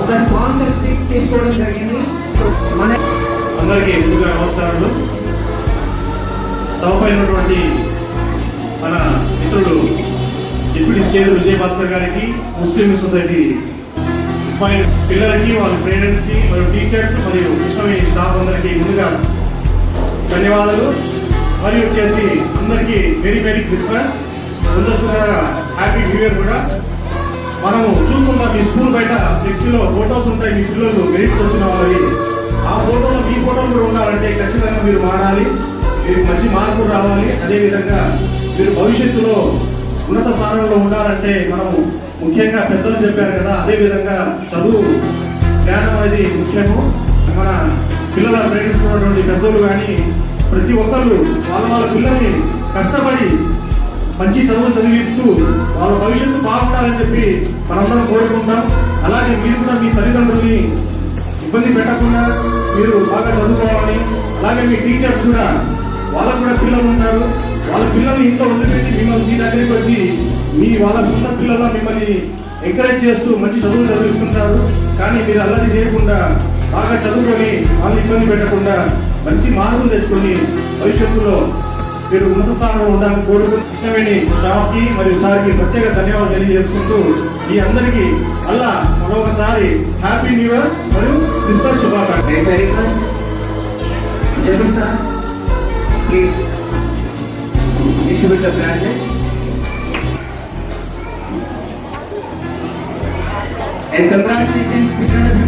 ఒక స్పాన్సర్షిప్ తీసుకోవడం జరిగింది. మన అందరికీ ముందుగా నమస్కారాలు. సభపై ఉన్నటువంటి మన మిత్రుడు డిప్యూటీ స్టేట్ విజయభాస్కర్ గారికి, ముస్లిం సొసైటీ ఇస్మాయిల్ పిల్లలకి, వాళ్ళ పేరెంట్స్కి మరియు టీచర్స్ మరియు కృష్ణవి స్టాఫ్ అందరికీ ముందుగా ధన్యవాదాలు. మరియు వచ్చేసి అందరికీ వెరీ వెరీ క్రిస్మస్, ముందస్తుగా హ్యాపీ న్యూ ఇయర్. కూడా మనము చూసుకుంటాం మీ స్కూల్ బయట ఫ్లెక్సీలో ఫోటోస్ ఉంటాయి, మీ పిల్లలు మెరిట్స్ వచ్చిన వాళ్ళవి. ఆ ఫోటోలో మీ ఫోటోలు కూడా ఉండాలంటే ఖచ్చితంగా మీరు మారాలి, మీకు మంచి మార్పులు రావాలి. అదేవిధంగా మీరు భవిష్యత్తులో ఉన్నత స్థానంలో ఉండాలంటే మనము ముఖ్యంగా పెద్దలు చెప్పారు కదా, అదేవిధంగా చదువు జ్ఞానం అనేది ముఖ్యము. మన పిల్లల పేరెంట్స్ ఉన్నటువంటి పెద్దలు కానీ ప్రతి ఒక్కళ్ళు వాళ్ళ పిల్లల్ని కష్టపడి మంచి చదువు చదివిస్తూ వాళ్ళ భవిష్యత్తు బాగుండాలని చెప్పి మనందరం కోరుకుంటాం. అలాగే మీరు కూడా మీ తల్లిదండ్రుల్ని ఇబ్బంది పెట్టకుండా మీరు బాగా చదువుకోవాలి. అలాగే మీ టీచర్స్ కూడా, వాళ్ళకు కూడా పిల్లలు ఉంటారు, వాళ్ళ పిల్లల్ని ఇంట్లో వదిలిపెట్టి మిమ్మల్ని మీ దగ్గరికి వచ్చి వాళ్ళ చిన్న పిల్లల మిమ్మల్ని ఎంకరేజ్ చేస్తూ మంచి చదువు చదివిస్తుంటారు. కానీ మీరు అల్లరి చేయకుండా బాగా చదువుకొని వాళ్ళని ఇబ్బంది పెట్టకుండా మంచి మార్పులు తెచ్చుకొని భవిష్యత్తులో మీరు ఉన్నత స్థానంలో ఉండాలని కోరుకుంటున్నామని స్టాఫ్కి మరియు సార్కి ప్రత్యేక ధన్యవాదాలు తెలియజేసుకుంటూ మీ అందరికీ అలా మరొకసారి హ్యాపీ న్యూ ఇయర్ మరియు క్రిస్మస్ శుభాకాంక్షలు. చెప్పండి sir, please distribute the branches. And congratulations, and